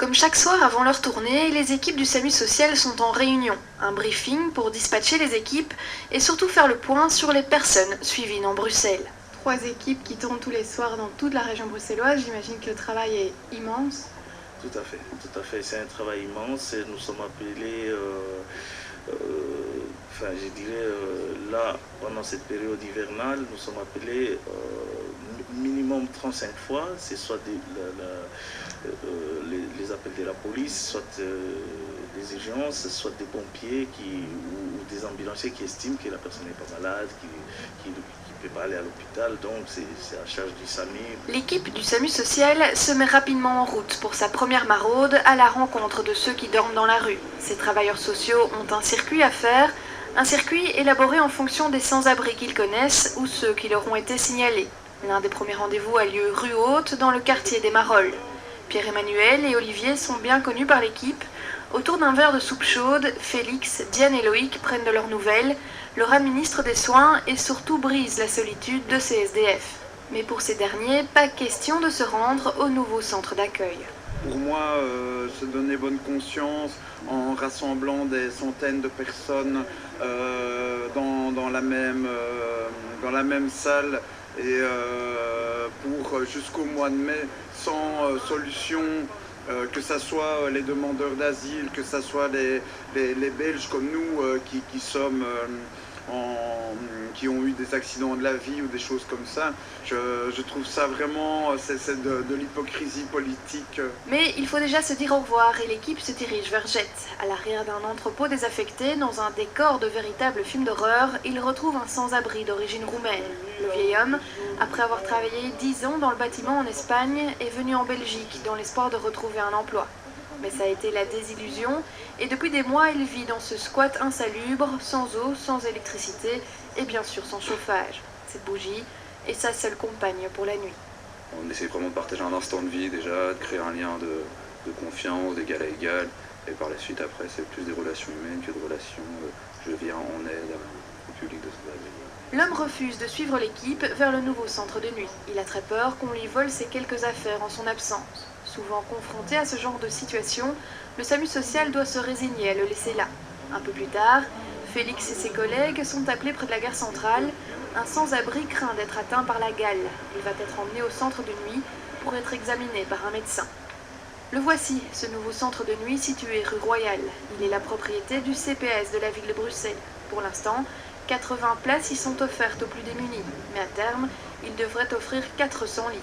Comme chaque soir avant leur tournée, les équipes du SAMU social sont en réunion. Un briefing pour dispatcher les équipes et surtout faire le point sur les personnes suivies dans Bruxelles. 3 équipes qui tournent tous les soirs dans toute la région bruxelloise, j'imagine que le travail est immense. Tout à fait. C'est un travail immense et nous sommes appelés, là, pendant cette période hivernale, nous sommes appelés minimum 35 fois, c'est soit les appels de la police, soit des urgences, soit des pompiers ou des ambulanciers qui estiment que la personne n'est pas malade, qui ne peut pas aller à l'hôpital, donc c'est à charge du SAMU. L'équipe du SAMU social se met rapidement en route pour sa première maraude à la rencontre de ceux qui dorment dans la rue. Ces travailleurs sociaux ont un circuit à faire, un circuit élaboré en fonction des sans-abri qu'ils connaissent ou ceux qui leur ont été signalés. L'un des premiers rendez-vous a lieu rue Haute, dans le quartier des Marolles. Pierre-Emmanuel et Olivier sont bien connus par l'équipe. Autour d'un verre de soupe chaude, Félix, Diane et Loïc prennent de leurs nouvelles, leur administrent des soins et surtout brisent la solitude de ces SDF. Mais pour ces derniers, pas question de se rendre au nouveau centre d'accueil. Pour moi, se donner bonne conscience en rassemblant des centaines de personnes dans la même salle et pour jusqu'au mois de mai sans solution, que ce soit les demandeurs d'asile, que ce soit les Belges comme nous qui ont eu des accidents de la vie ou des choses comme ça. Je trouve ça vraiment, c'est de l'hypocrisie politique. Mais il faut déjà se dire au revoir et l'équipe se dirige vers Jette. À l'arrière d'un entrepôt désaffecté, dans un décor de véritable film d'horreur, il retrouve un sans-abri d'origine roumaine. Le vieil homme, après avoir travaillé 10 ans dans le bâtiment en Espagne, est venu en Belgique dans l'espoir de retrouver un emploi. Mais ça a été la désillusion et depuis des mois il vit dans ce squat insalubre, sans eau, sans électricité et bien sûr sans chauffage. Cette bougie est sa seule compagne pour la nuit. On essaie vraiment de partager un instant de vie déjà, de créer un lien de confiance, d'égal à égal, et par la suite après c'est plus des relations humaines que de relations je viens en aide au public de ce. L'homme refuse de suivre l'équipe vers le nouveau centre de nuit. Il a très peur qu'on lui vole ses quelques affaires en son absence. Souvent confronté à ce genre de situation, le SAMU social doit se résigner à le laisser là. Un peu plus tard, Félix et ses collègues sont appelés près de la gare centrale. Un sans-abri craint d'être atteint par la gale. Il va être emmené au centre de nuit pour être examiné par un médecin. Le voici, ce nouveau centre de nuit situé rue Royale. Il est la propriété du CPS de la ville de Bruxelles. Pour l'instant, 80 places y sont offertes aux plus démunis, mais à terme, il devrait offrir 400 lits.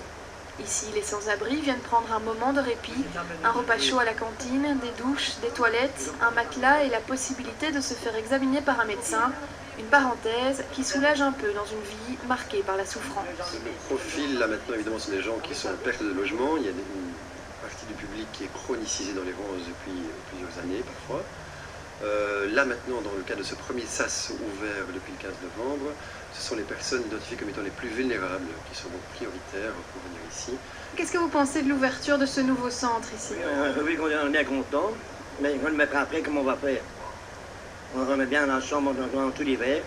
Ici, les sans-abri viennent prendre un moment de répit, un repas chaud à la cantine, des douches, des toilettes, un matelas et la possibilité de se faire examiner par un médecin, une parenthèse qui soulage un peu dans une vie marquée par la souffrance. Le profil, là maintenant, évidemment, sont des gens qui sont en perte de logement. Il y a une partie du public qui est chronicisée dans les ronces depuis plusieurs années, parfois. Là maintenant, dans le cadre de ce premier SAS ouvert depuis le 15 novembre, ce sont les personnes identifiées comme étant les plus vulnérables qui sont donc prioritaires pour venir ici. Qu'est-ce que vous pensez de l'ouverture de ce nouveau centre ici? Oui, on est bien content, mais on le mettra après, comment on va faire? On remet bien dans la chambre dans tout l'hiver,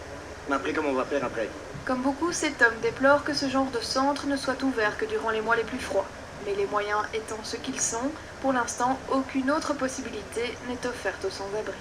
mais après, comment on va faire après? Comme beaucoup, cet homme déplore que ce genre de centre ne soit ouvert que durant les mois les plus froids. Mais les moyens étant ce qu'ils sont, pour l'instant, aucune autre possibilité n'est offerte aux sans-abri.